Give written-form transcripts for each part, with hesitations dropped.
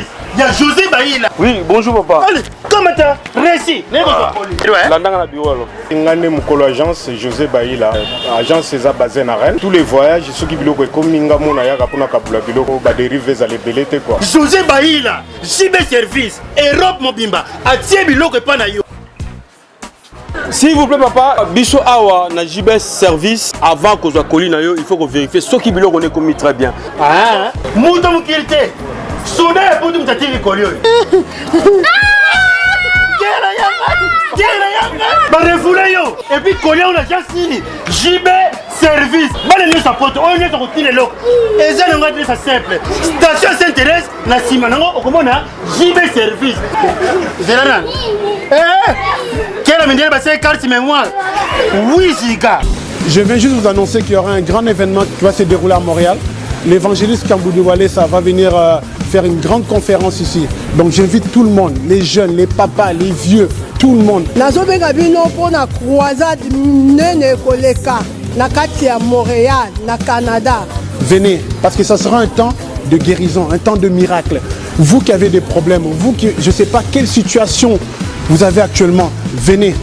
service. Il y a José Baïla. Oui, bonjour papa. Allez, comment t'as réussi? Landanga na bureau alors. Ngane mukolo agence José Baïla. Agence César basée na Rennes. Tous les voyages ceux qui biloko comme minga mona yaka pona kabula biloko ba dériver za lebelete quoi. José Baïla, JB service, Europe Mobimba, atie biloko pa na yo. S'il vous plaît papa, biso awa na JB service avant que soit colis na yo, il faut qu'on vérifie ce qui biloko on est commis très bien. Ah, muto mukirite. Soda pour tout tati kolio. Et puis collier on a déjà signé JB service. Bonne nuit sa pote, on est sur le lot. Et ça on va dire ça simple. Station s'intéresse la Simanango au comment on a JB service. Zélana. Quelle amène passer carte mémoire. Oui Ziga. Je viens juste vous annoncer qu'il y aura un grand événement qui va se dérouler à Montréal. L'évangéliste Kamboudou Wale, ça va venir faire une grande conférence ici. Donc j'invite tout le monde, les jeunes, les papas, les vieux, tout le monde. Venez, parce que ça sera un temps de guérison, un temps de miracle. Vous qui avez des problèmes, vous qui, je ne sais pas quelle situation vous avez actuellement, venez.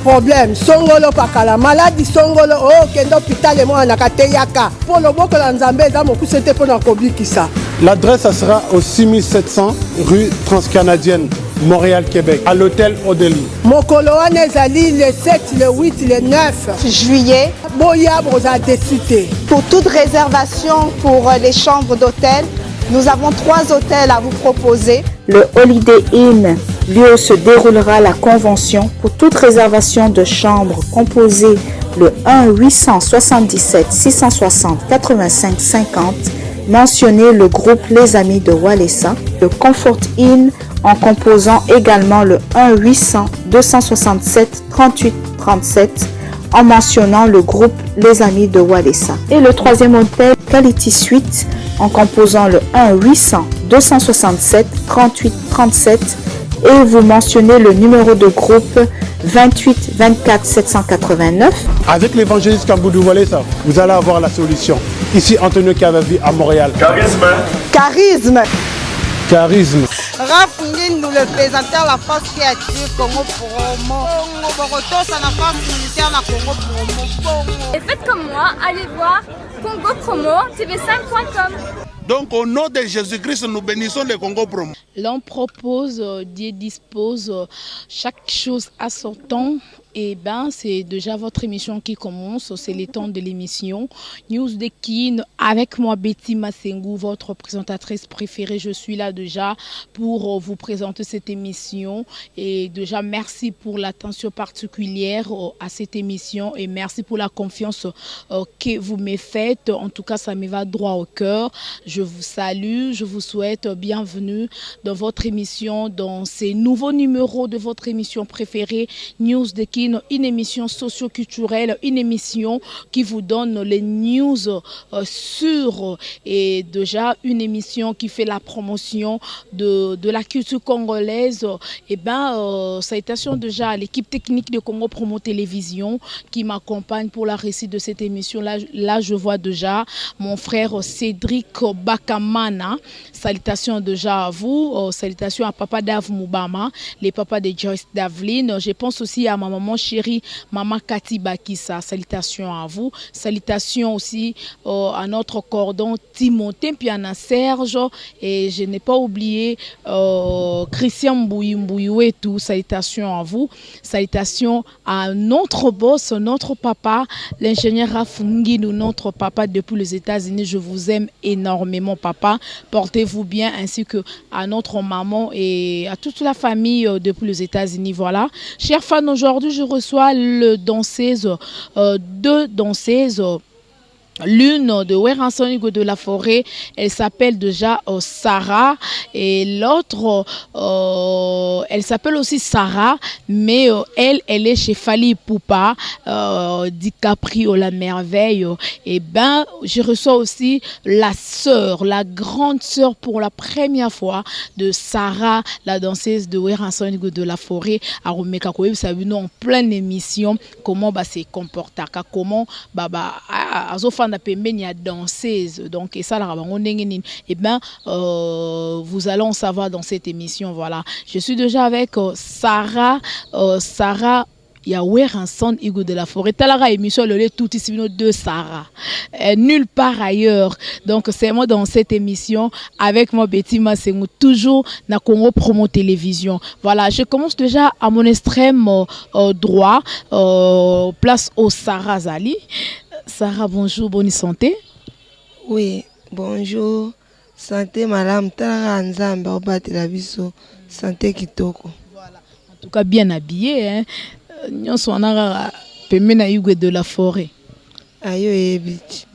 Problème songolo pakala maladie songolo oh kendo hôpital et moi nakateyaka pour le boko la nzambe za moku c'était pour nakobikisa. L'adresse ça sera au 6700 rue Transcanadienne Montréal Québec à l'hôtel Odeli. Mokolo wana ezali le 7 le 8 le 9 juillet boya broza décité. Pour toute réservation pour les chambres d'hôtel, nous avons 3 hôtels à vous proposer. Le Holiday Inn, lieu où se déroulera la convention. Pour toute réservation de chambre, composez le 1-877-660-85-50. Mentionnez le groupe Les Amis de Walesa. Le Comfort Inn en composant également le 1-800-267-38-37 en mentionnant le groupe Les Amis de Walesa. Et le 3e hôtel, Quality Suite, en composant le 1-800-267-38-37 et vous mentionnez le numéro de groupe 28 24 789. Avec l'évangéliste Kamboudou Wale, vous allez avoir la solution. Ici, Antonio Cavavi à Montréal. Charisme. Charisme. Charisme. Raph Ngindou, le présentateur la force créative Congo Promo. Borotos à la force militaire la Congo Promo. Et faites comme moi, allez voir Congo Promo, tv5.com. Donc au nom de Jésus-Christ, nous bénissons le Congo Promo. L'on propose, Dieu dispose chaque chose à son temps. Et ben c'est déjà votre émission qui commence, c'est le temps de l'émission News de Kin avec moi Betty Massengou, votre présentatrice préférée. Je suis là déjà pour vous présenter cette émission et déjà merci pour l'attention particulière à cette émission et merci pour la confiance que vous me faites. En tout cas, ça me va droit au cœur. Je vous salue, je vous souhaite bienvenue dans votre émission, dans ces nouveaux numéros de votre émission préférée News de Kin. Une émission socio-culturelle, une émission qui vous donne les news sur et déjà une émission qui fait la promotion de la culture congolaise. Et ben salutations déjà à l'équipe technique de Congo Promo Télévision qui m'accompagne pour la récit de cette émission. Là je vois déjà mon frère Cédric Bakamana. Salutations déjà à vous, salutations à Papa Dave Moubama, les papas de Joyce Davlin. Je pense aussi à ma maman chérie, Maman Kati Bakissa. Salutations à vous. Salutations aussi à notre cordon Timothée Piana Serge. Et je n'ai pas oublié Christian Mbouyou et tout. Salutations à vous. Salutations à notre boss, notre papa, l'ingénieur Rafunginu, notre papa depuis les États-Unis. Je vous aime énormément, papa. Portez-vous bien, ainsi que à notre maman et à toute la famille depuis les États-Unis. Voilà. Chers fans, aujourd'hui, je reçois deux danseuses. L'une de Weransonigo de la Forêt, elle s'appelle déjà Sarah et l'autre, elle s'appelle aussi Sarah, mais elle est chez Fali Poupa, DiCaprio la merveille. Et ben, je reçois aussi la sœur, la grande sœur pour la première fois de Sarah, la danseuse de Weransonigo de la Forêt. À Romeka Koye, vous savez, nous en pleine émission, comment se comporter, comment azofanda pembeni ya danseuse. Donc et ça la rabango ndenge et ben vous allez en savoir dans cette émission. Voilà, je suis déjà avec Sarah ya Weranson Igo de la Forêt. Talara émission le tout ici de Sarah. Nulle part ailleurs. Donc c'est moi dans cette émission avec moi Betty Massengou, toujours na Congo Promo Télévision. Voilà, je commence déjà à mon extrême droit, place au Sarah Zali. Sarah, bonjour, bonne santé. Oui, bonjour. Santé madame Talara Nzambe obate la biso. Santé kitoko. Voilà. En tout cas bien habillé hein. Nyonso anara pemena Igwe de la Forêt. Ayo ebichi.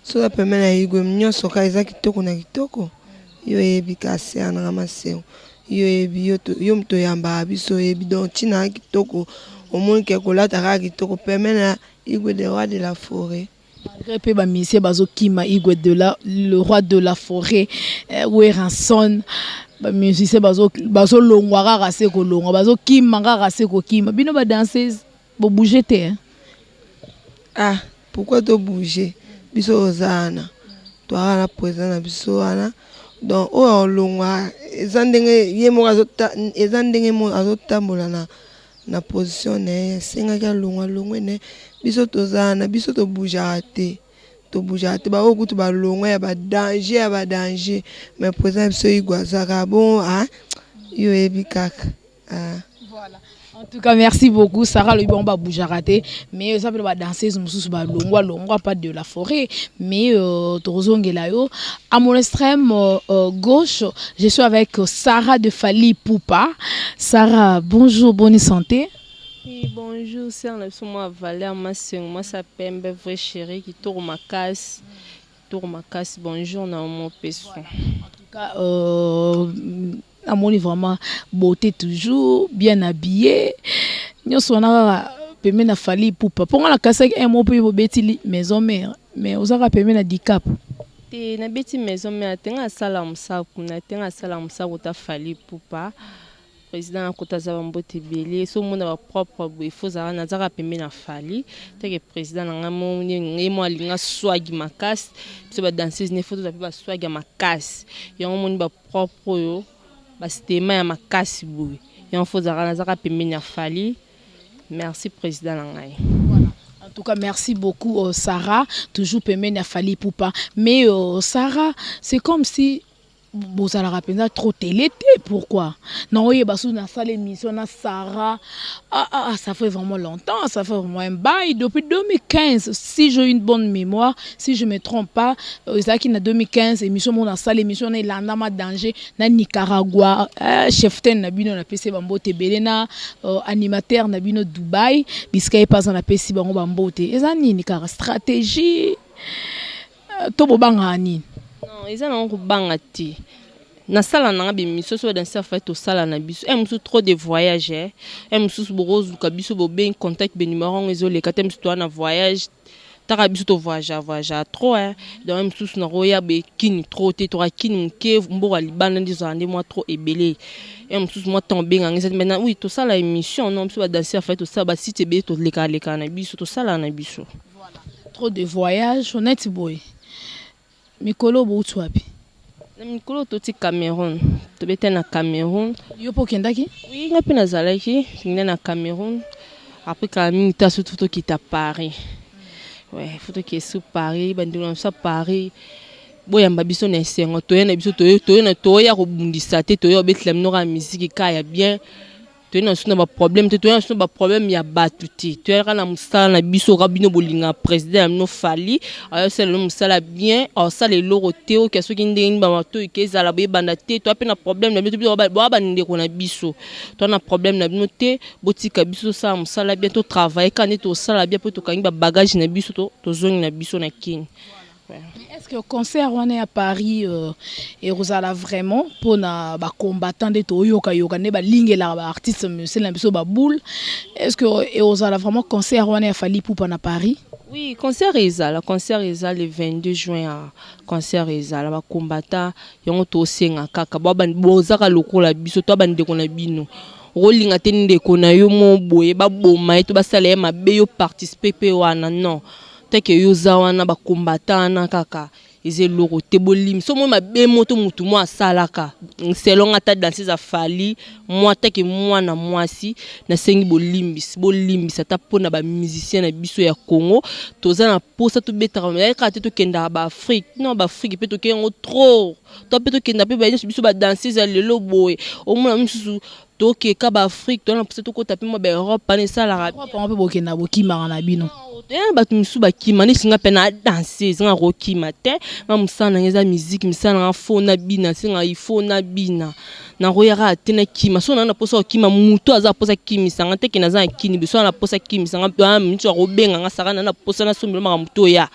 So la pemena Igwe nyonso kaiza kitoko na kitoko. Yo ebi kasi anara maseo. Yo ebi yo mto yamba biso ebi don tina kitoko. Omoni ke kolata ka kitoko pemena Igwe de roi de la Forêt. Malgré pe ba monsieur bazo kima Igwe de la le roi de la Forêt Weranson. Musicien bazo longwa rase ko longwa bazo kima rase ko kima bino ba danseuse bo bouger te hein? Ah pourquoi to bouger biso ozana to ala président na biso ana donc o longwa ezandenge yemo ezandenge mo azotambola na position ne senga ka longwa longwe ne biso tozana biso to bouger te to bouger te ba okutu ba longwa ya ba danger mais président biso igwazaka bon ah yo ebikaka ah voilà. En tout cas, merci beaucoup. Sarah, le bon bouger raté. Mais ça peut pas danser, longwa pas de la Forêt. Mais à mon extrême gauche, je suis avec Sarah de Fali Poupa. Sarah, bonjour, bonne santé. Oui, bonjour, c'est moi Valère Masseng. Moi, ça s'appelle Vrai Chéri qui tourne ma casse. Bonjour, dans mon peso. En tout cas, Amoni vraiment beauté toujours, bien habillé. Nous sommes payé na Fali Poupa. Pour la casse un mot pour Betty maison mère, mais vous avez payé na dicap. Te na Betty maison mère, tenga salam sa kuna, tenga salam sa uta Fali Poupa. Président Kota Zabambote Belé, so monde va propre, il faut ça na zara payé na Fali. Te président na ngamo ni mo alinga swag makas, so ba danseuse ne faut tout ba swag makas. Ya monde ba propre yo. C'était ma makasi boui. Et on faut zara pemenya Fali. Merci président Langai. Voilà. En tout cas, merci beaucoup Sarah, toujours pemenya Fali Poupa. Mais Sarah, c'est comme si vous allez rappeler trop télé, pourquoi? Non, oui, bah, on a fait l'émission, on a Sarah. Ça fait vraiment longtemps, ça fait vraiment un bail. Depuis 2015, si j'ai une bonne mémoire, si je ne me trompe pas, Isaac, en 2015, émission, on a fait l'émission, on a l'Andama Danger, na Nicaragua, chef-ten, Nabino, na PC Bambote Belena, animateur, Nabino Dubaï, Biscaye pas en la PC Bambote. Et ça, Nicaragua, stratégie, Tobo Bangani. Non, ils ont bangati. Na sala na ngabe miso so dans ça fait au sala na biso. Em sou trop de voyages. Em sou borozu ka biso bo ben contact be numéro ngezo le katem sto na voyage. Ta biso to voyage trop hein. Donc em sou na roya be kini trop te to kini ke mbo libana ndizo ande moi trop ebelé. Em sou moi tomber ngeza maintenant oui to sala émission non biso ba danser fait au sala ba site be to leka na biso to sala na biso. Voilà. Trop de voyages, honnête boy. Mikolo boutu wapi? Mikolo toti Cameroun. To bete na Cameroun. Yo po kendaki? Oui, ngapi na zalaki, ngina na Cameroun. Après Cameroun ta surtout photo qui t'a Paris. Ouais, photo qui est sur Paris, bandolo ça Paris. Boya mbabiso na sengo to na biso to na to ya ko bundisa te to yo betlem no ra musique ka ya bien. Tu as un problème, tu as un problème, il y a batuti. Tu as un moussala, biso rabino bolinga président, no fali. Alors c'est le moussala bien, alors ça les lorotéo, qu'est-ce qui n'déni bamato, qu'est-ce la boye bandate. Tu as un problème, tu as un biso. Tu as un problème, tu as botika biso ça moussala bien, tu travailles quand tu au sala bien, pour tu as un bagage na biso, tu zone na biso na king. Est-ce que le concert on est à Paris et Rosala vraiment pour na ba combattant de Toyoka yoka ne ba ligne la artiste monsieur la biso ba boule. Est-ce que et Rosala vraiment concert on est à Fali Poupa na Paris? Oui, concert Ezala le 22 juin à concert Ezala ba combattant yongo to senga kaka ba ban bozaka lokola biso to bande ko na bino. Rolinga tende ko na yo mo boye ba boma to ba sala ma be yo participer pe wana non. teke yo zawana ba combattant kaka eze loko te bolim so mo mabe moto mutu mo asalaka selon ata danser za fali moi teke mwana mwasi na sengi bolimbisa ta pona ba musicien na biso ya Congo toza na posa to betara ya ka te to kenda ba Afrique non ba Afrique pe to kengo trop to pe to kenda pe ba biso ba danser za lelo boy au moins mususu toke ka ba Afrique to na posa to ko taper mo ba Europe pa ne sala pa pe bokenda bokima na bino batu musu bakima ni singa pena danser singa rokima te nga musana ngeza musique musana nga fona bina singa ifona bina na royara tena kima so na posa kima muto aza posa kimi sanga te kina za kini biso na posa kimi sanga ba mintu robenga nga saka na posa na somelo ma muto ya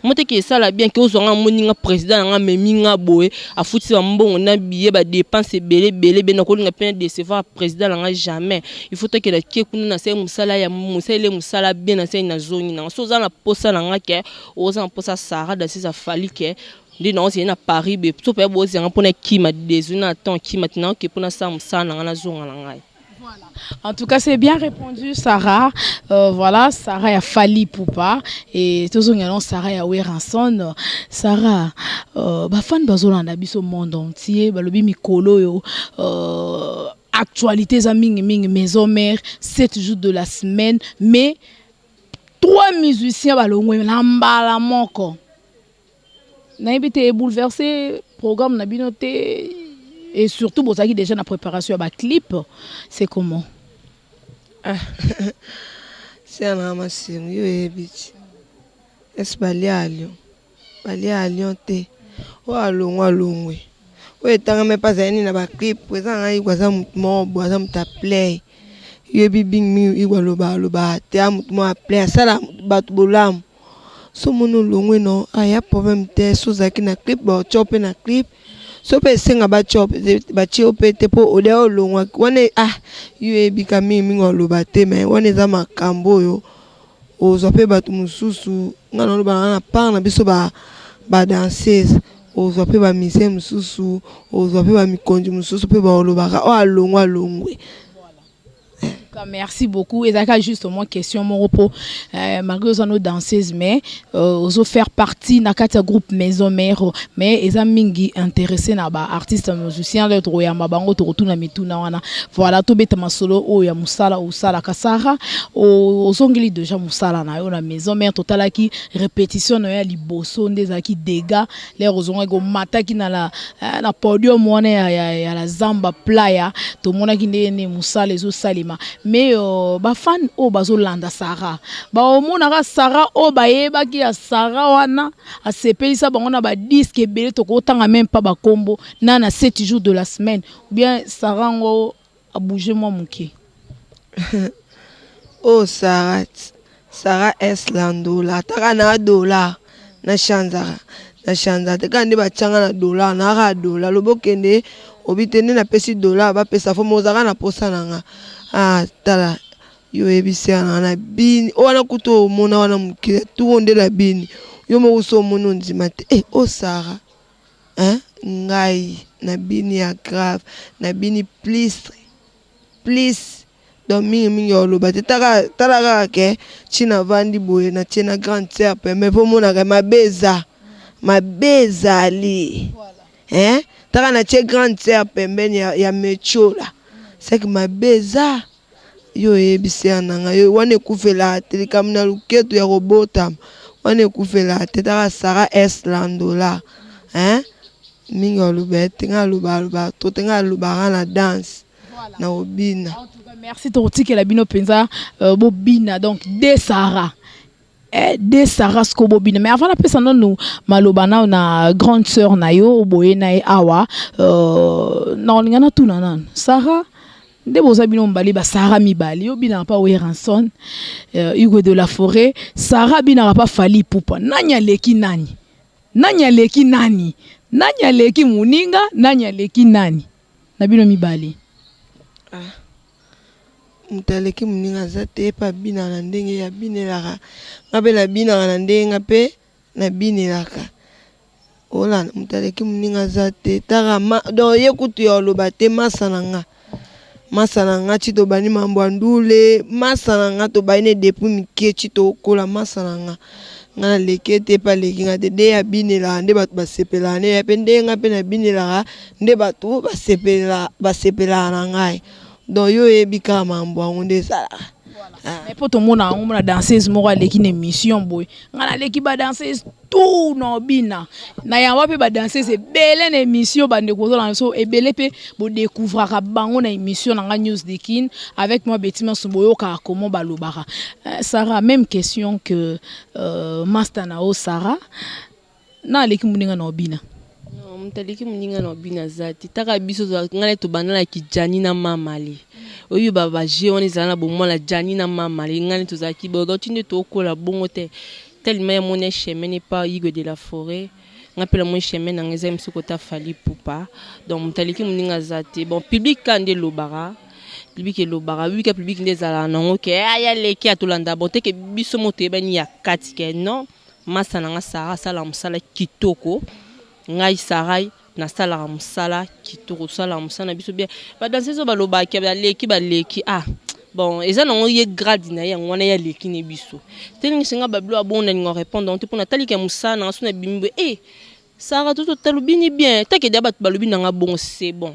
mote ke sala bien ke ozonga moninga président nga meminga boye afuti ba mbongo na billet ba dépense belé be na ko linga pena décevoir président nga jamais il faut que la kekuna na se musala ya musele musala bien na se na zoni na so za na posa na nga ke oza na posa Sarah da sa fali ke ndi na ozi na Paris be to pe bozi nga pona kima dézuna temps kima tina ke pona sa musana nga na zonga na ngai. En tout cas, c'est bien répondu, Sarah. Voilà, Sarah a Fali Poupa et tous les Sarah a Weranson. Sarah, fan bazolanda biso monde entier, balobi mikolo yo. Actualité ming maison mère 7 jours de la semaine, mais 3 musiciens balongwe lambala moko. Na été bouleversé programme na binoté. Et surtout, vous avez déjà la préparation à clip, c'est comment? C'est un ramasseur, yo ebiti. Est-ce balé à Lyon te? O alongwe. O etanga me pas ani na ba clip, présent ngai kwaza mutmo boza muta play. Yo bibing mi igwaloba te amutmo a play sala batu bolam. So mono longwe no aya problème te so zaki na clip ba chop na clip. So pe senga ba chop ba chop te po ode o longwa wane yo ebika mimi ngoloba te me wane za makambo yo ozo pe batu mususu ngana lo ba na pa na biso ba danseuse ozo pe ba mise mususu ozo pe ba mikonji mususu pe ba oloba o alongwa longwe. Merci beaucoup. Et d'accord, justement, question mon repos. Malgré nos danseuses, mais aux faire partie na kata groupe maison mère, mais ils ont mingi intéressé na ba artiste musicien le droit ya mabango to retourna mituna wana. Voilà to beta masolo o ya musala ou sala kasara o zongeli déjà musala na yo na maison mère totala ki répétition na ya liboso ndeza ki dégâts les ozonga go mata ki na la podium wana ya la zamba playa to mona ki ndene musala ezo salima. Mais ba fan o bazolanda Sarah ba omonaka Sarah o bayeba ki ya Sarah wana asepelisa bango na ba disque ebele to kotanga même pas ba combo na 7 jours de la semaine ou bien Sarah ngo a bougé moi muki. Oh Sarah Eslando la taka na dollar na chanzara te kandi ba changa na dollar na ra dollar lobokende obitene na pesi dollar ba pesa fo mozaka na posa nanga. Tala yo ebisi na bini wana kuto mona wana mukile tuonde la bini yo mo uso mono ndima te o Sarah ngai na bini ya grave na bini please donc mingi oloba te tala ke china vandi boye na china grande sœur pe me po mona ka mabeza ali taka na che grande sœur pembeni ya mechola. C'est que ma beza yo ebisi ananga yo wane kufela te kamna luketo ya robota wane kufela te ta Sarah Eslando la mingi olubete nga luba to tenga luba na dance na obina. En tout cas merci torti que la bino penza bobina donc de Sarah de Sarah Skobobina. Mais avant la personne nous malobana na grande sœur na yo boye na awa na ngana tunana Sarah de boza bino mbali ba Sarah mibali yo bina pa Weranson Hugo de la Forêt Sarah bina pa Fali Poupa nanya leki nani leki muninga nanya leki nani na bino mibali mutaleki muninga zate pa bina na ndenge ya binelaka ngabe na bina na ndenge pe na binelaka ola mutaleki muninga zate tara do yekutu yo lobate masananga chito bani mambo ndule masananga to bani depuis mike chito kola masananga nga leki ete pa leki nga te de ya binela nde bato basepela ne ya pe nde nga pe na binela nde bato basepela na ngai donc yo yebi kaka mambo yango nde esalaka. Mais pour tout le monde, on a dansé ce moment avec une émission boy. On a l'équipe a dansé tout non bina. Na ya wapi ba danser c'est belle une émission ba ndeko la so et belle pe bo découvrir ka bango na émission na news de kin avec moi Betty Soboyo ka comment ba lobara. Sarah même question que Master Nao Sarah. Na l'équipe muninga no bina. Non, mtaliki muninga no bina zati. Taka biso ngale to banala ki Jani na mamali. Oyo baba je on ezana bomwa la Jani na mama ngani tozaki bodo tinde to kola bongo te tellement mon chemin n'est pas Igwe de la forêt ngapela mon chemin na ngeza msukota fali pupa donc mutaliki muninga zate bon public kande lobara public e lobara oui que public ndezala nango ke aya leki atolanda bon te ke biso moto ebani ya katike non masa na Sarah sala musala kitoko ngai sarai na sala musala kitoko sala musana biso bien ba danser so ba loba ke ba leki ah bon eza na ye grade na ya ngwana ya leki ne biso telingi singa bablo abonda ngo répondre on te pona talika musana so na bimbe Sarah tout talubini bien take de ba balobi na nga bon c'est bon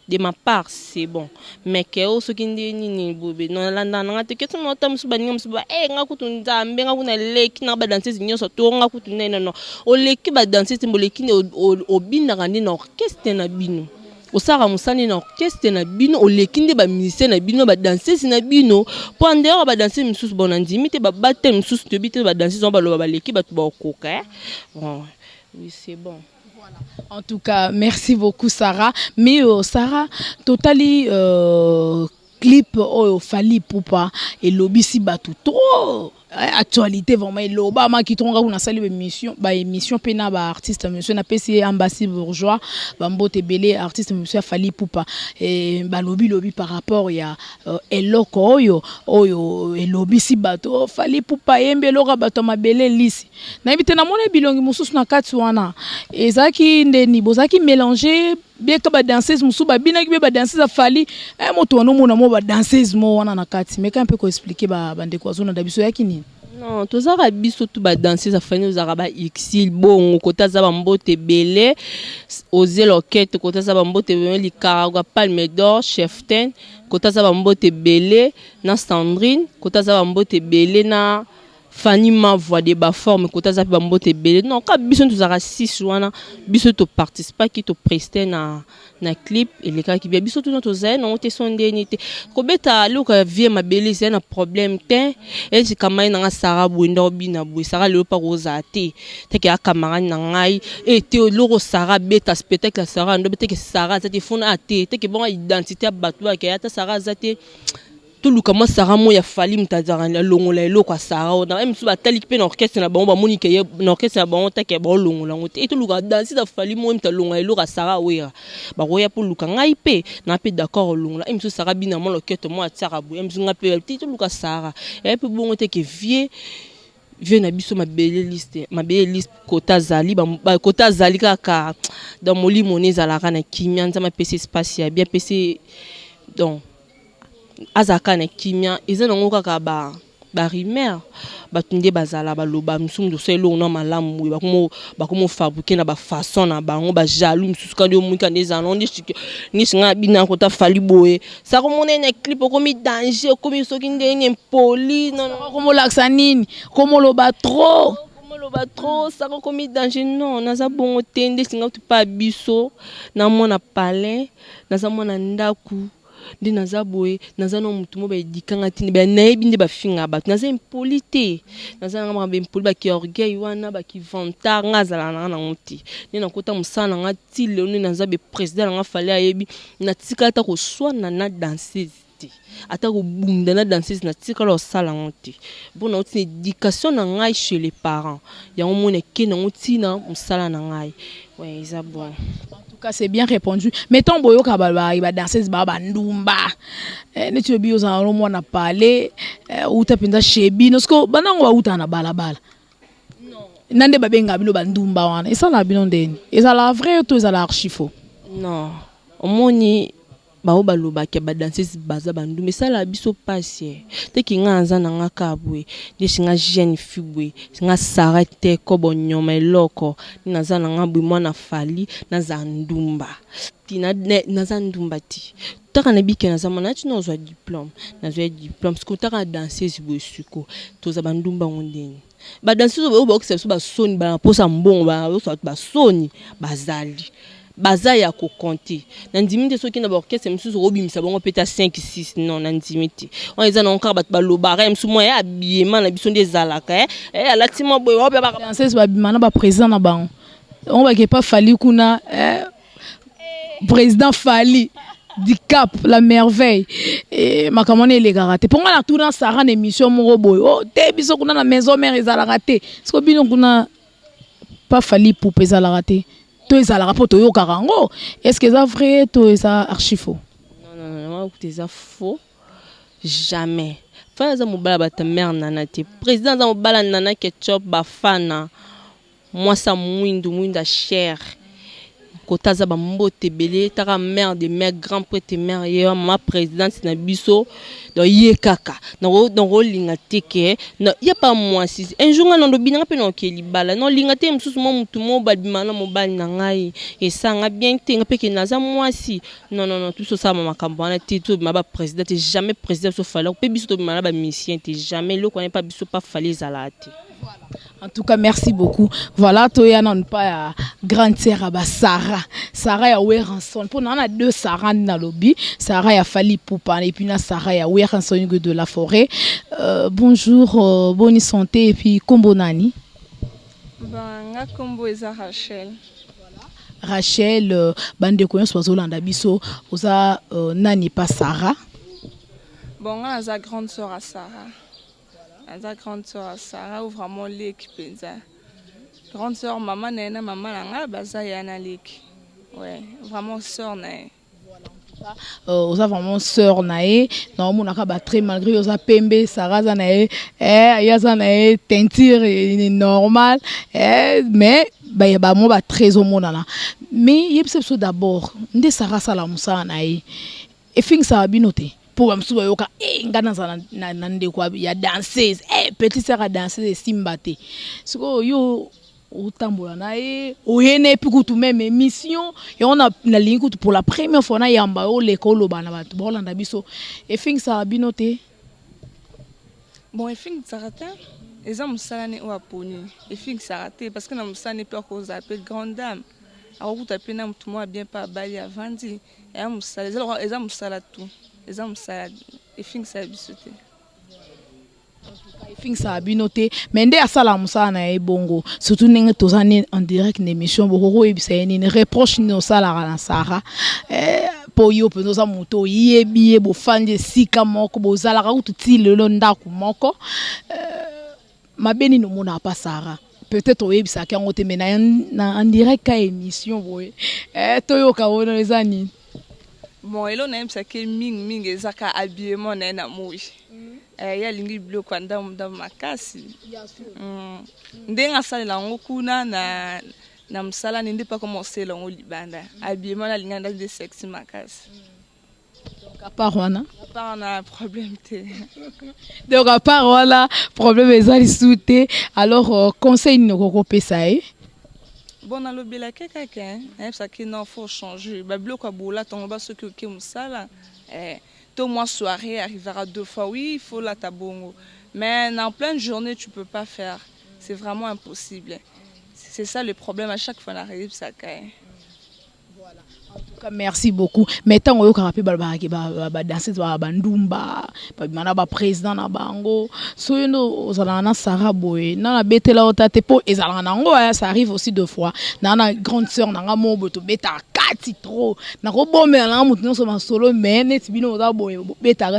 de ma part c'est bon mais que o so kindi nini bobe non landa nga te ketu no tam suba ngam suba nga kutu nzambe nga kuna leki na ba danser nyoso to nga kutu non o leki ba danser timbo leki ne o binda ngani na orchestre na bino o sara musani na orchestre na bino o leki nde ba musicien na bino ba danser na bino po andeo ba danser misusu bon ndimi te ba batte misusu te bite ba danser ba lo ba leki ba to ba koka bon oui c'est bon. En tout cas, merci beaucoup Sarah. Mais Sarah, totally clip Fally Ipupa et lobby si batu trop actualité vraiment loba ma qui tonga kuna sali émission pena ba artiste monsieur na PC Ambassy Bourgeois bambote belé artiste monsieur Fally Ipupa et ba lobby par rapport ya eloko oyo et lobby si bato Fally Ipupa yembelo ka bato mabele lisi na ibite na mona bilongi mususu na kati wana ezaki ndeni bozaki mélanger bien que ba danseuse musu ba bina ki ba danseuse Fally moto wana mona mo ba danseuse mo wana na kati mais quand peut expliquer ba bande kwa zona da biso yaki ni non tozaka biso tu ba danseuse Fally ozaka ba exil bongo kota za ba mbote belé oser loquette kota za ba mbote li Caragua Palme d'Or Cheftain kota za ba mbote belé na Sandrine kota za ba mbote belé na Fanny ma voix de ba forme kota za ba mbote belé non ka biso tozaka 6 wana biso to participer ki to prester na clip et les cas qui bien biso tout notre zen on te sondeni te ko beta luka vie ma belé c'est un problème te et c'est comme na Sarah Bwenda obina bwe Sarah le pas rosate te ke akamara na ngai et te loro Sarah beta spectacle Sarah ndo beta ke Sarah zate fona te ke bon identité batwa ke ata Sarah zate tout le comment Sarah mo ya Fally mtazara la longola eloko Sarah on même sous batali pe na orchestre na ba monique ye na orchestre na ba ta ke ba longola ngote et tout le gars danser da Fally mo mta longola eloko Sarah wera ba roya pour luka ngai pe na pe d'accord longola même sous Sarah bina mo loquette mo atsara bu même sous ngape tout le gars Sarah et puis bon te ke vieux na biso ma belle liste kota zali ba kota zali kaka dans moli moneza la kana kimia nzama PC spatial bien PC donc azaka na kimia ezana ngoka ka ba rimer batunde bazala baloba msum do selo na malamu bakomo fabriquer na ba façon na bango ba jaloux msusu kandi o mwika ndeza non ni singa bina kota Fally boye ça komone na clip komi danger komi soki ndeni poli non komo laksa nini komo loba trop ça komi danger non naza bongo tende singa tu pa biso na mona palais naza mona ndaku ndi naza boye naza no mutu mo ba dikanga tini ba nayebi ndi ba finga ba naza impolite naza ngamba ba impoli ba ki orgueil wana ba ki vanta ngazala na nguti ni nakota musana ngati le ni naza be président nga Fally ayebi na tika ta ko swana na danseuse ata ko bunda na danseuse na tika lo sala nguti bona uti éducation na ngai chez les parents ya ngomone ke na nguti na musala na ngai ouais ça bon. C'est bien répondu. Mettons boyo kabala iba danseuse baba ndumba. Ne tu bi oza romo na parler ou tapinda shebi nosko banango ba uta na balabala. Non. Nande babenga bilo bandumba wana. Esa la bino ndeni. Esa la vrai ou eza la archifo? Non. Omoni bao baloba ke ba danseuse baza bandu mais ça la biso passe te ki nga nza na nga kabwe de singa jeune fille singa sarate ko bonyoma eloko na za na nga bwi mwana fali na za ndumba tina na za ndumba ti taka na bike na za mona ti no zwa diplôme parce que taka danseuse bo suko to za bandumba ngondeni ba danseuse bo ba ko ba soni ba posa mbongo ba soni bazali baza ya ko compter na ndimite soki na ba orchestre msusu robimisa bango peta 5 6 non na ndimite on eza na encore bat balobara msusu mo ya habillement na biso nde zalaka alatima boy wa ba danseuse ba bimana ba président na bango on va que pas Fali kuna président Fali du Cap la merveille et makamone les garaté pour nga na tout dans Sarah émission mo boy oh te biso kuna na maison mère ezala raté parce que bino kuna pas Fali pour pesa la raté. Est-ce que c'est vrai ou c'est archi faux? Non, c'est faux. Jamais. Frère, ça m'a battu mère nana te. Président, ça m'a battu nana ketchup bafana. Moi, ça mouinda cher. Kota za bambo tebele, tara mère de mère grand prêtre mère hier ma présidente na biso do yekaka. Donc linga teke. Non, y a pas moi si un jour on dobi na pe no keli bala. Non linga te msusu mo mutu mo badimana mo bali na ngai. Et ça nga bien te nga pe ke na za moi si. Non, tout ça mama kambana tito ma ba présidente jamais président so fala. Pe biso to mala ba mission te jamais le connaît pas biso pas fallait zalate. En tout cas, merci beaucoup. Voilà, toi, non pas grande sœur à Sarah. Sarah ya Weranson. Pour nous, on a deux Sarah dans le lobby. Sarah ya Fali Poupa et puis na Sarah ya Weranson de la forêt. Bonjour, bonne santé et puis combo nani. Nga combo eza Rachel. Rachel, bande koyon swazolanda biso, oza nani pas Sarah. Bon, nga za grande sœur à Sarah. La grande sœur Sarah ou vraiment l'équipe grande sœur maman nena maman nanga baza yana l'équipe ouais vraiment sœur nae oza vraiment sœur nae na mona ka ba très malgré oza pembe Sarah za nae yaza nae teinture normal mais ba mo ba très au monana mais yebse d'abord nde Sarah sala musa nae et fin ça binoté pour amsuba yoka ngana za na nde kwa ya danseuse petite sœur a danseuse simbate siko yo utambola nae oyene puis kutu même émission et on a na ligne pour la première fois na yamba o l'école bana batu bolanda biso et fin ça binoté bon et fin ça raté les hommes salane ou aponi et fin ça raté parce que na musane peur cause appelle grande dame alors vous tapez na tout moi bien pas bali avant dit et musale les hommes sala tout les hommes ça et fin ça bisoté fin ça binoté mais ndé asala musana e bongo surtout ninga tozani en direct l'émission boko e bisa ni reproche no sala na Sarah po yo pe no sa moto yebi bo fanje sika moko bo zala ka tuti lelo ndako moko mabeni no mona pas Sarah peut-être o yebisa ka ngote mena en direct ka émission boye toyo ka wono ezani. Bon, et là, on aime ça que ming ezaka habillement na mouche. Ya lingi bleu kwa dans ma casse. Ndenga sala la ngokuna na msala ninde pas commencer la libanda. Habillement la linga de sexy ma casse. Donc à part on a problème té. Donc à part voilà problème ezali souté alors conseil no ko pesa bon na lobela quelqu'un ça qui non faut changer ba bloc à boula ton ba ce que musala tout mois soirée arrivera 2 fois oui il faut la tabongo mais en pleine journée tu peux pas faire c'est vraiment impossible c'est ça le problème à chaque fois on arrive ça voilà en tout cas merci beaucoup mais tant oyo ka pe ba danser ba bandumba ba mana ba président na bango so yo ozala na Sarah boy na betela otate po ezala nango ça arrive aussi 2 fois na grande sœur na mo boto beta 4 trop na ko bomela mutu no so ma solo mais net bino oza boy beta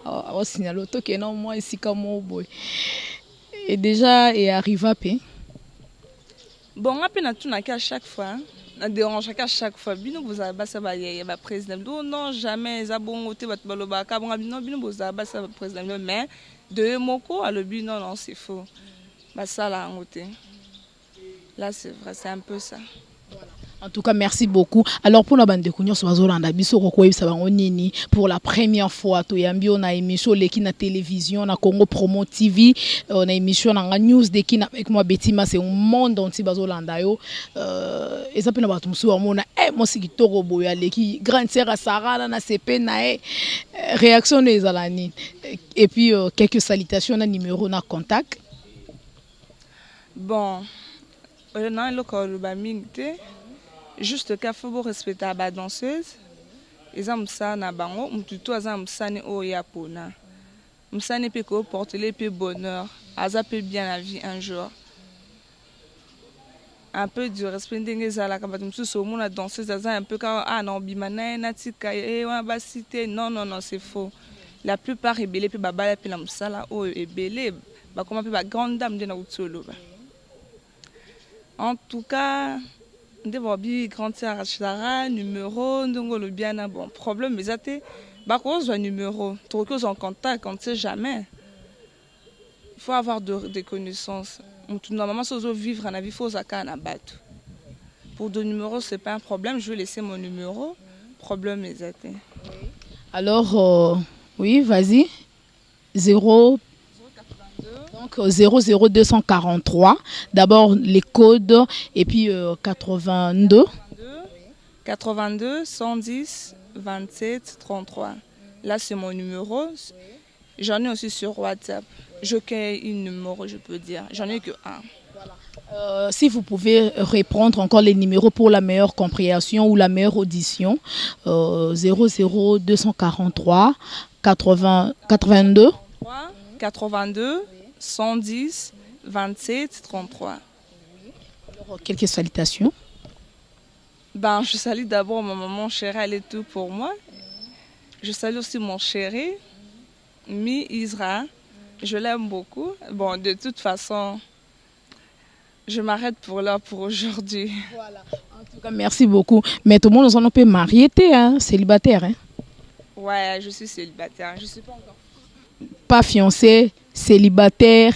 o signalo to ke non moi ici comme boy et déjà et arriva pe bon après na tout na à chaque fois na dérange à chaque fois bino boza basa ba ya président non jamais za bongote bat baloba ka bonga bino boza basa président mais de moko à le but non c'est faux basa la ngote là c'est vrai c'est un peu ça voilà En tout cas, merci beaucoup. Alors, pour la bande de Kounios, pour la première fois, on a émission na télévision, na Congo Promo TV, on a émission na news de qui avec moi Bettima, c'est un monde entier bazolanda yo. Et ça peut na batumsu amona moi c'est kitoko boya leki grande sœur à Sarah na CP na réaction des alani. Et puis quelques salutations na numéro na contact. Bon, on a le corps de Bamingte. Juste qu'il faut respecter la danseuse. Ils ont ça na bango, mututo azam sane o yapona. Msane peut porter les peu bonheur, aza peut bien la vie un jour. Un peu du respect des ala quand tu so mon la danseuse aza un peu quand ah non bimana na tika e on va citer non c'est faux. La plupart est belé puis baba puis la msala o est belé ba comment peut ba grande dame de na utolo. En tout cas Devobi grand Sarah numéro ndongo le bien bon problème mais até ba cause un numéro trop que en contact on ne sait jamais. Il faut avoir des connaissances. Normalement si on vivre la vie faut zaka na batu. Pour deux numéros c'est pas un problème, je vais laisser mon numéro. Problème mais até. Alors oui, vas-y. 0 donc 00243 d'abord les codes et puis 82 110 27 33. Là c'est mon numéro. J'en ai aussi sur WhatsApp. Je crée un numéro, je peux dire. J'en ai que un. Si vous pouvez reprendre encore les numéros pour la meilleure compréhension ou la meilleure audition, 00243 82 110 27 33. Alors, quelques salutations. Ben, je salue d'abord ma maman chérie, elle est tout pour moi. Je salue aussi mon chéri, Mi Isra. Je l'aime beaucoup. Bon, de toute façon, je m'arrête pour là pour aujourd'hui. Voilà. En tout cas, merci beaucoup. Mais tout le monde, on peut marier, hein, célibataire. Hein? Ouais, je suis célibataire. Je ne suis pas encore. Pas fiancée, célibataire,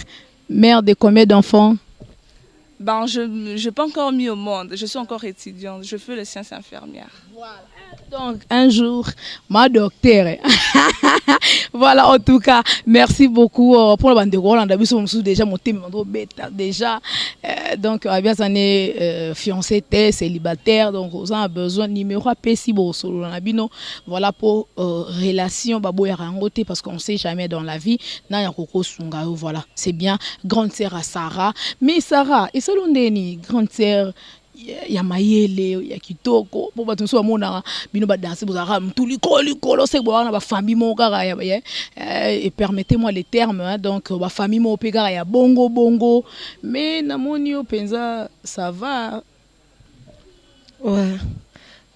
mère de combien d'enfants? Ben, je n'ai pas encore mis au monde. Je suis encore étudiante. Je fais les sciences infirmières. Voilà. Donc, un jour, ma docteure. Voilà, en tout cas, merci beaucoup pour le bande de Roland. Déjà, mon thème déjà. Donc, bien année fiancé, célibataire. Donc, on a besoin de numéro AP si bon solo. Voilà pour relation parce qu'on ne sait jamais dans la vie. Voilà, c'est bien. Grande sœur à Sarah. Mais Sarah, et selon Denis, grande sœur. Ya mayele ya kitoko po bato so amona bino ba danser bozara mtuli kolo se bo na ba famille mo kaka ya et permettez-moi les termes hein, donc ba famille mo peka ya bongo mais na moni o penza ça va ouais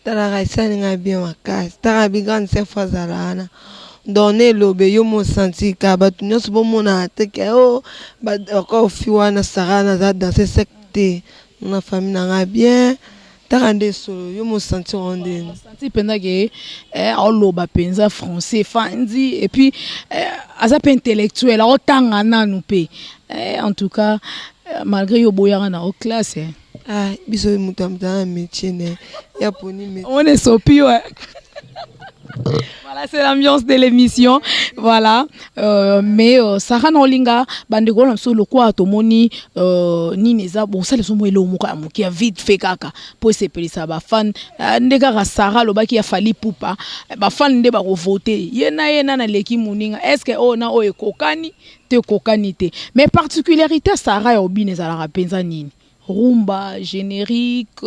tala ga salinga bien makasi tala bi grande chef fazalana donner lobe yo mo senti ka bato nyos bo mona te ke o ba ko fiwana sarana za danser secte na famille na bien tarande solo yo mo sentir ondene senti penda que oloba penza français fandi et puis asa pe intellectuel otanga nanu pe en tout cas malgré yo boyanga na au classe ah biso mutamta métier ne ya poni métier on est sopi ouais. Voilà, c'est l'ambiance de l'émission. Voilà. Mais Sarah Nolinga, bandeko na so lokwa tomoni ni neza bon ça les somo elo muka muki a vite fait kaka pour se pelisa ba fan ndeka Sarah lobaki ya fali pupa ba fan nde ba ko voter yena na leki muninga est-ce que ona o ekokani te kokani te mais particularité Sarah ya obine za la penza nini rumba générique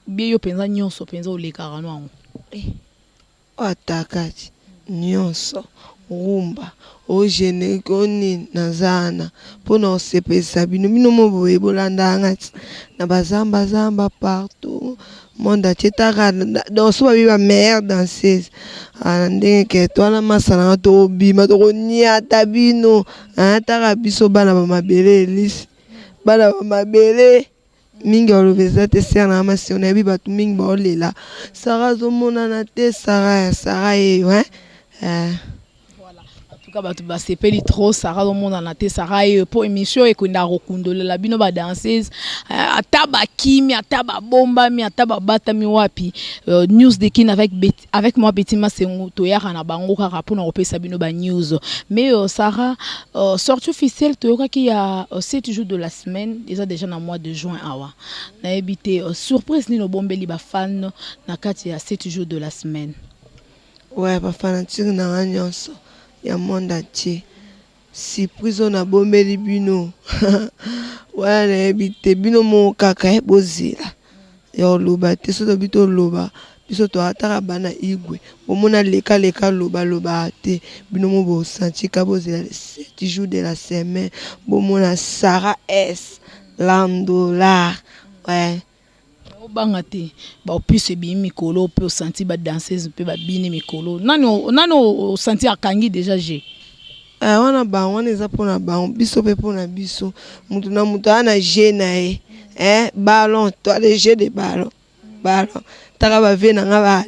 bien yo penza nyonso penza o lekara no atakati nyonso rumba o générique oni nazana pona osepesa bino moboye bolanda ngati na bazamba partout monde ataka dans so ba meilleure danseuse ndenge ke twana masana to bima to nyata bino ataka biso bana ba mabele elisi bana ba mabele mingi olobeza te serna masi on a bi batu mingi ba olela Sarah zo mona na te Sarah ouais voilà en tout cas bato basepeli trop Sarah au monde na te Sarah pour émission et qu'on a recondoler la bino ba danseuse ataba kimi ataba bomba mi ataba bata mi wapi news de kin avec moi Betty Masengo to ya na bango kaka pour na opesa bino ba news mais Sarah sortie officielle to yoka ki ya 7 jours de la semaine déjà dans mois de juin awa na ebité surprise ni no bombeli ba fan na kati ya 7 jours de la semaine. Ouais, ba fanatique na nyonso ya monde entier. Surprise on a bombeli bino. Ouais, na ebité bino mo kaka e bozila. Yo loba te so to bito loba. Biso to ataka bana igwe. Omona leka loba te bino mo bo senti ka bozila 7 jours de la semaine. Bomona Sarah S. Landola. Ouais. Bangate ba opise bi mikolo pe senti ba danseuse pe ba bini mikolo nano senti akangi déjà j'ai wana ba wana eza pona ba biso pe pona biso mutu na mutu ana je na ballon to les jeux de ballon taka ba vena nga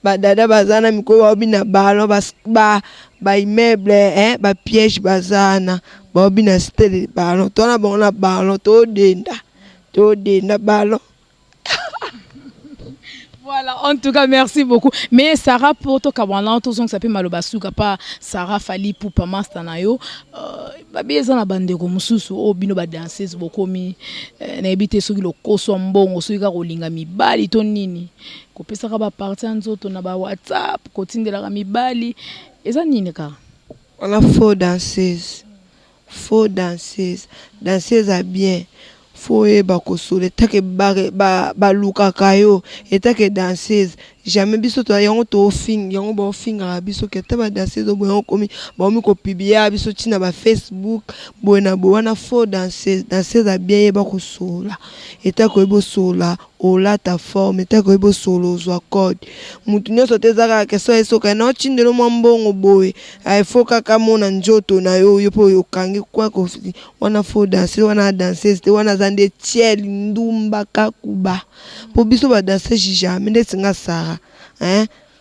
ba dada bazana mikolo ba bina ballon ba immeuble ba piège bazana ba bina style ballon to na ba ballon to denda ballon. Voilà, en tout cas, merci beaucoup. Mais Sarah, pour toi, Kawana, tout ça s'appelle Malobasuka, pas Sarah Fali pour pas Mastanayo. Babi, ils ont la bande de Gomususu, au bino ba danseuse, bokomi, n'habite sur le Kosombo, sur le Rolinga, mi bali, tonini. Kopé Sarah ba partir en zoto, na ba WhatsApp, continue de la mi bali. Ils ont nini ka? On a faux danseuse, danseuse à bien. Faut bakosole take ba luka kayo etake danseuse jamais biso to yango to yango ba finga biso ke taba danseuse bo yango komi ba mi ko publier biso tina ba Facebook bona bona faux danseuse a bien bakosola etake ebo sola ola ta forme etake ebo solo zo accord mutu nyoso tezaka ke so esoka na chindelo mbongo boy ai faut kaka mona njoto na yo po yo kangi kwa ko wana faux danseuse wana danseuse te wana zande tiel ndumba kakuba po biso ba danseuse jamais ndesinga Sarah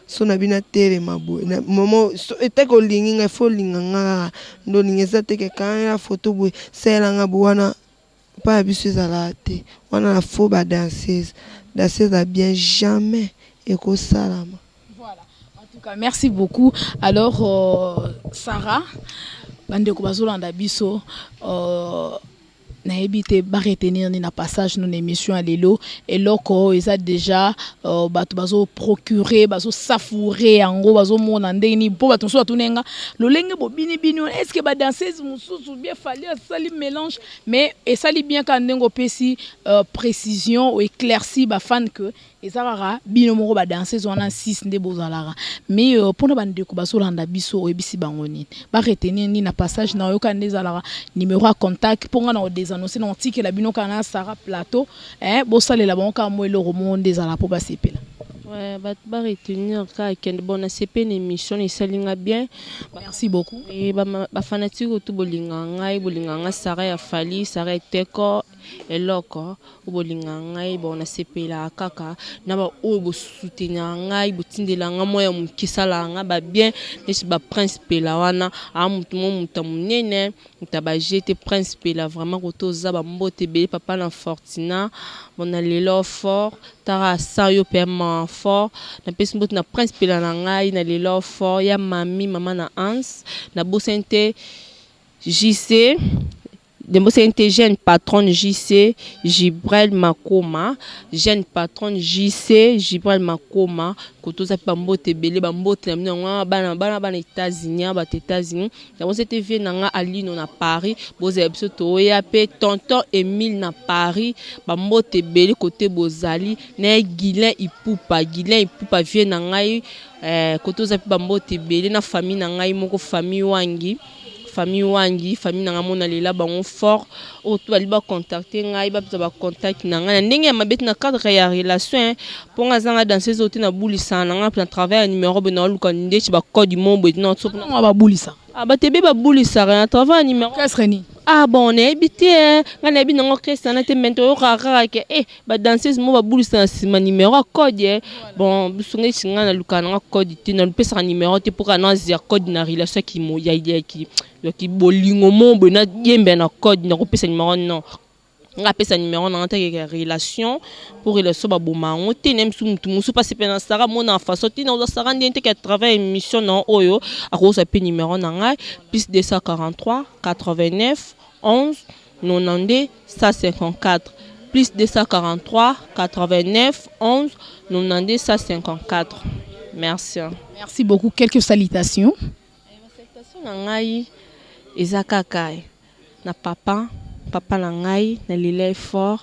so na bina tere maboy na momo etako linga fo linga ndo ningeza teke kanya photo boy sela nga bwana pas biso zalate wana na fo ba danseuse a bien jamais eko salama. Voilà, en tout cas merci beaucoup. Alors Sarah bande ko bazolanda biso na ebité ba retenir ni na passage non émission à l'élo et loko ils a déjà bato bazo procurer bazo safourer en bazo mona ndeni po bato so tunenga lolenge bo bini est-ce que ba danseuse mususu bien fallu sali mélange mais et sali bien quand ndengo pesi précision ou éclairci ba fan que ezarara bino moko ba danseuse on a 6 nde bozalara mais pona bande ko bazo landa biso ebisi bangoni ba retenir ni na passage na yoka ndezalara numéro à contact ponga na annoncer non que la bino kana Sarah plateau bo sale la banka mo le romonde des ala po ba sepela. Ouais, ba retenir ka ken bon CP une émission et salinga bien. Merci beaucoup. Et ba fanatique tout bolinga Sarah ya Fali Sarah teko eloko bolinga ngai bona sepela kaka na ba o bo soutenir ngai botindela nga moya mukisala nga ba bien nesi ba principe la wana amutu munene taba jeter principe la vraiment kotoza ba mbote be papa na Fortina bona lelo fort tara sayo paiement fort na pesi mbote na principe la ngai na lelo fort ya mama na Hans na bosente JC de Mosente jeune patronne JC Jibrel Makoma jeune patronne JC Jibrel Makoma kotoza pambote belé bambote na mino bana États-Unis ba États-Unis na Mosente vie na Alino na Paris boza biso to ya pe tonton Emile na Paris bambote belé côté bozali na Guilain Ipupa vie na ngai kotoza pambote belé na famille na ngai moko famille wangi famille na mona lela bango fort o to aliba contacter ngai ba contact na ngai ndenge ya mabeti na cadre ya relation pour ngazanga danseuse oti na bulisa na ngai na travers numéro bena luka ndeti ba code mombo na so na ba bulisa Ah bah tebe ba bouli sara à travers numéro. Qu'est-ce que ni? Ah bon on est habité ngana bi nango Christian te mento yo kaka ke ba danseuse mo ba bouli sa sima numéro code bon bisunga singa na luka na code ti na pesa numéro te pour na zia code na relation ki mo ya ki bolingo mo bo na yembe na code na ko pesa numéro non. On appelle ça numéro dans la relation pour le soba bomango te nem sou mutu passe pe na sara mon en façon ti na sara ndente qui travaille émission na oyo a ko sa pe numéro na ngai plus 243 89 11 92 154 plus 243 89 11 92 154. Merci. Merci beaucoup. Quelques salutations. Salutations na ngai ezakakai na papa na ngai na lile fort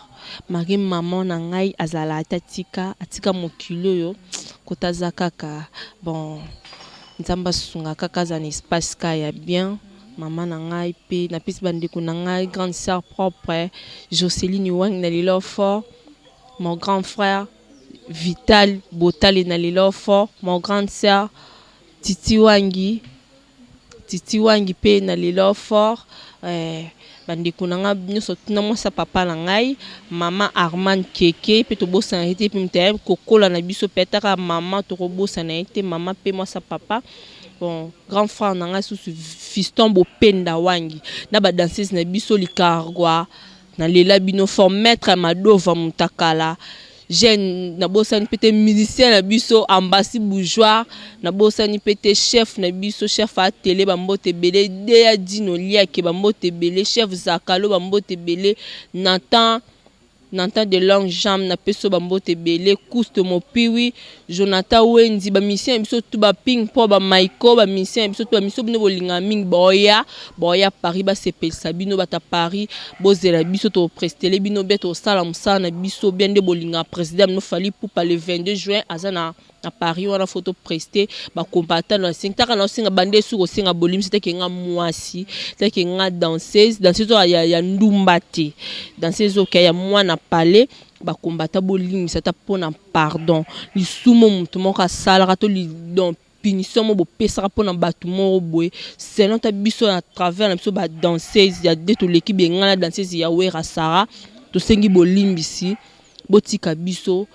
mari maman na ngai azala atika mokilo yo kotaza kaka bon nzamba sunga kaka za espace ka ya bien maman na ngai pe na pisi bandeko na ngai grande sœur propre Jocelyne Wang na lile fort mon grand frère Vital Botale na lile fort mon grande sœur Titi Wangi pe na lile fort bandeko nanga nyonso tuna mwasa papa na ngai mama Armand Keke pe to bosa na ete pe mtem kokola na biso petaka mama to bosa na ete mama pe mwasa papa bon grand frère na ngai susu fiston Bopenda Wangi na ba danseuse na biso likargwa na lela bino for maître Madova Mutakala jeune na bosa ni pete musicien na biso ambassi bourgeois na bosa ni pete chef na biso chef a télé bambote belé Dea Dino Liake bambote belé chef Zakalo bambote belé Nantan de longue jambe na peso bambote belé Couste Mopiwi Jonathan Wendy ba musicien biso tout ba ping po ba Maiko ba musicien biso tout ba miso bino bolinga ming boya Paris ba sepelsa bino bata Paris bozela biso to prestele bino beto sala musana na biso bien de bolinga président no fali pour le 22 juin azana na Paris wana photo presté ba combattant na singtaka na singa bande su ko singa bolim c'était que nga mwasi c'était que nga danseuse ya ndumbate danseuse okay ya mwana palais ba combattant bolim c'était pour na pardon li sumo mutu moka sala to li don punition mo bo pesa pour na batu mo boy selon ta biso à travers na biso ba danseuse ya de to l'équipe nga na danseuse ya Wera Sara to sengi bolim bisi botika biso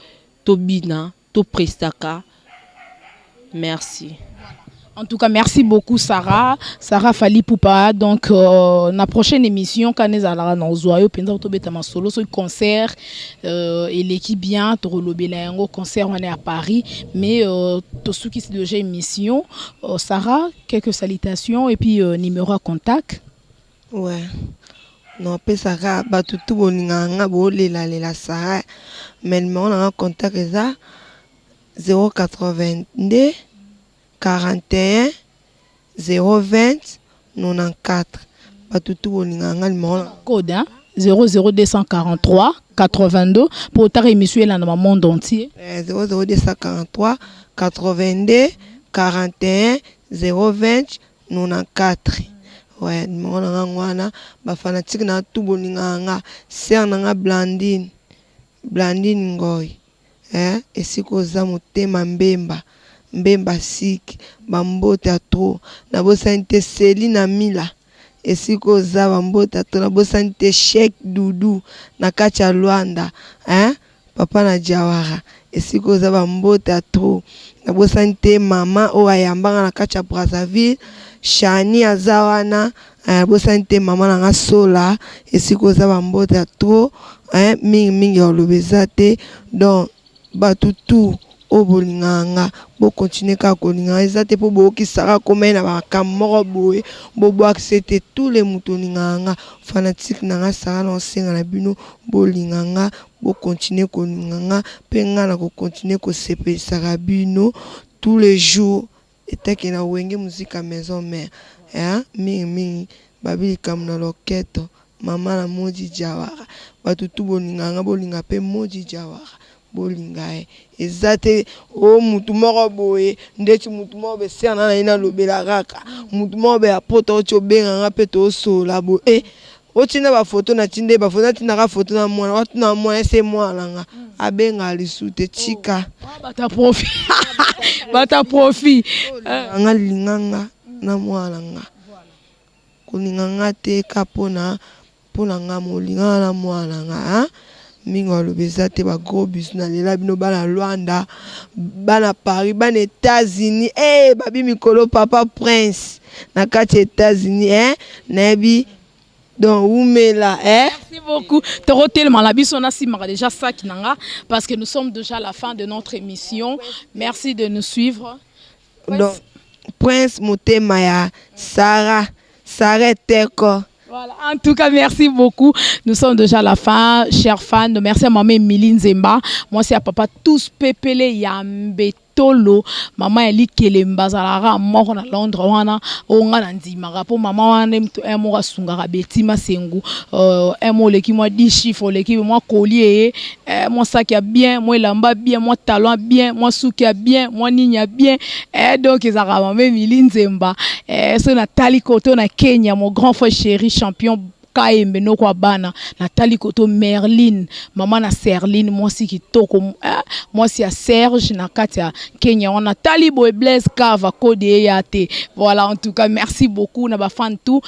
to bina to prestaka. Merci. En tout cas, merci beaucoup Sarah Fali Poupa. Donc la prochaine émission quand nous allons dans Zoyo pendant to beta solo ce concert et l'équipe bien to relobela un concert on est à Paris mais tout ce qui c'est déjà émission Sarah quelques salutations et puis numéro à contact. Ouais. Non pe Sarah ba tout bolinga nga bo lela Sarah mais on a contact ça 082 41 020 94 batutu bolinganga le code hein? 00243 82 pour ta émission là dans le monde entier 00243 82 41 020 94 ouais mon ngwana ba fanatique na tout bolinganga ser na Blandine Ngoy esiko za motema mbemba siki bambote atro na bosante Selina Mila esiko za bambote atro na bosante Sheikh Dudu na kacha Luanda papa na Jawara esiko za bambote atro na bosante mama o ayambanga na kacha Brazzaville Shani azawana bosante mama na Sola esiko za bambote atro mingi olobezate donc batutu obolinganga bo continuer ka kolinga ezate po bo kisaka komena ba kamoro boye bo accepter tous les mutoninganga fanatique nanga sara no senga na bino bolinganga bo continuer kolinganga penga na ko continuer ko sepe sara bino tous les jours etake na wenge musique à maison mère mingi babili kamna loketo mama na Moji Jawara batutu bolinganga bolinga pe Moji Jawara bolingae ezate o mutu moko boye ndeti mutu moko be serna na ina lobela kaka mutu moko be apota ocho benga ngape to sola bo otina ba photo na tinde ba photo tina ka photo na mwana watu na mwana c'est moi langa abenga lisute chika bata profit nga linganga na mwana nga kolinga nga te ka pona nga molinga na mwana nga mingo alobeza te ba gros bus na lela bino bana Luanda bana Paris bana États-Unis babi mikolo papa Prince na kati États-Unis nabi donc oumela Merci beaucoup. Toro tellement la biso na simara déjà ça kinanga parce que nous sommes déjà à la fin de notre émission. Merci de nous suivre. Donc Prince Moutemaya Sarah Teko. Voilà, en tout cas, merci beaucoup. Nous sommes déjà à la fin, chers fans. Merci à maman Emilie Nzemba. Moi, c'est à papa tous pépélé Yambetolo. Maman Eli Kelemba Zalara mort na Londres wana onga na ndimaka po maman wana mtu emo asungaka betima sengu emo leki moi 10 chiffres leki moi collier moi sac ya bien moi lamba bien moi talon bien moi souki bien moi ninya bien donc ezaka maman Emilie Nzemba so na tali koto na Kenya mon grand frère chéri champion Kaembe no kwa bana Nathalie Koto Merlin maman na Serline moi si kitoko moi si à Serge na Katia Kenya on Nathalie Boy Blaise Kava Code Yate. Voilà, en tout cas merci beaucoup na ba fan tout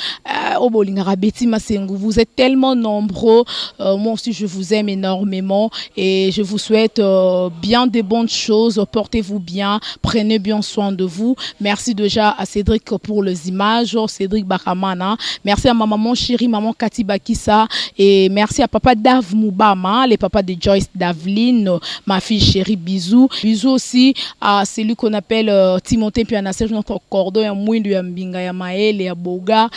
au bolinga rabeti masengu, vous êtes tellement nombreux, moi aussi je vous aime énormément et je vous souhaite bien des bonnes choses, portez-vous bien, prenez bien soin de vous. Merci déjà à Cédric pour les images, Cédric Bakamana, merci à ma maman chérie maman Kati Bakissa et merci à papa Dave Moubama, les papas de Joyce Davline, ma fille chérie, bisous. Bisous aussi à celui qu'on appelle Timothée Piana Serge, notre cordon ya mwindu ya mbinga ya maele ya boga,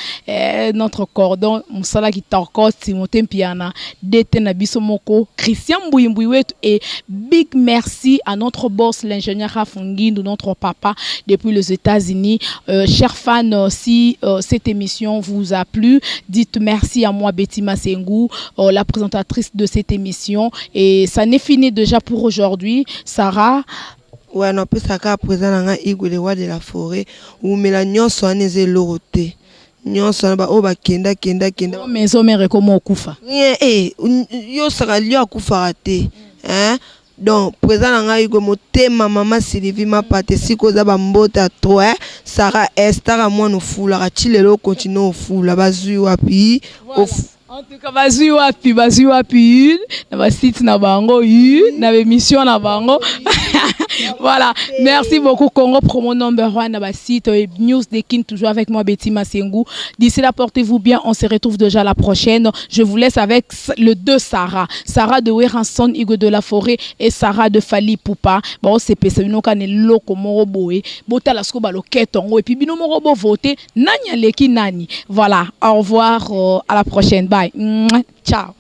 notre cordon musala qui tarko Timothée Piana Dete na biso moko Christian Mbouimbouy wetu et big merci à notre boss l'ingénieur Rafungindu, notre papa depuis les États-Unis. Chers fans, si cette émission vous a plu, dites merci à moi Betty Masengu, la présentatrice de cette émission, et ça n'est fini déjà pour aujourd'hui. Sarah. Ouais, non, plus ça présent dans Igwe le roi de la forêt où Mélanio soignait l'oroté. Nyon sonba oba kenda. Maison mère comment okufa. Yo sera lié akufa raté. Donc présent dans Igwe motema maman Sylvie ma pate si koza ba mbota trop Sarah Esther moi no fula chilelo continue au fula bazui wapi en tout cas bazui wapi na ba site na bango na émission na bango. Voilà, merci beaucoup Congo Promo number 1 na ba site News de Kin, toujours avec moi Betty Masengu. D'ici là portez-vous bien, on se retrouve déjà la prochaine. Je vous laisse avec le deux Sarah de Weranson Igwe de la Forêt et Sarah de Fali Poupa. Bon c'est pesa bino ka ne loko moro boé bota la sko ba loketongo et puis bino moro bo voter nanya leki nani. Voilà, au revoir, à la prochaine, bye. Ciao.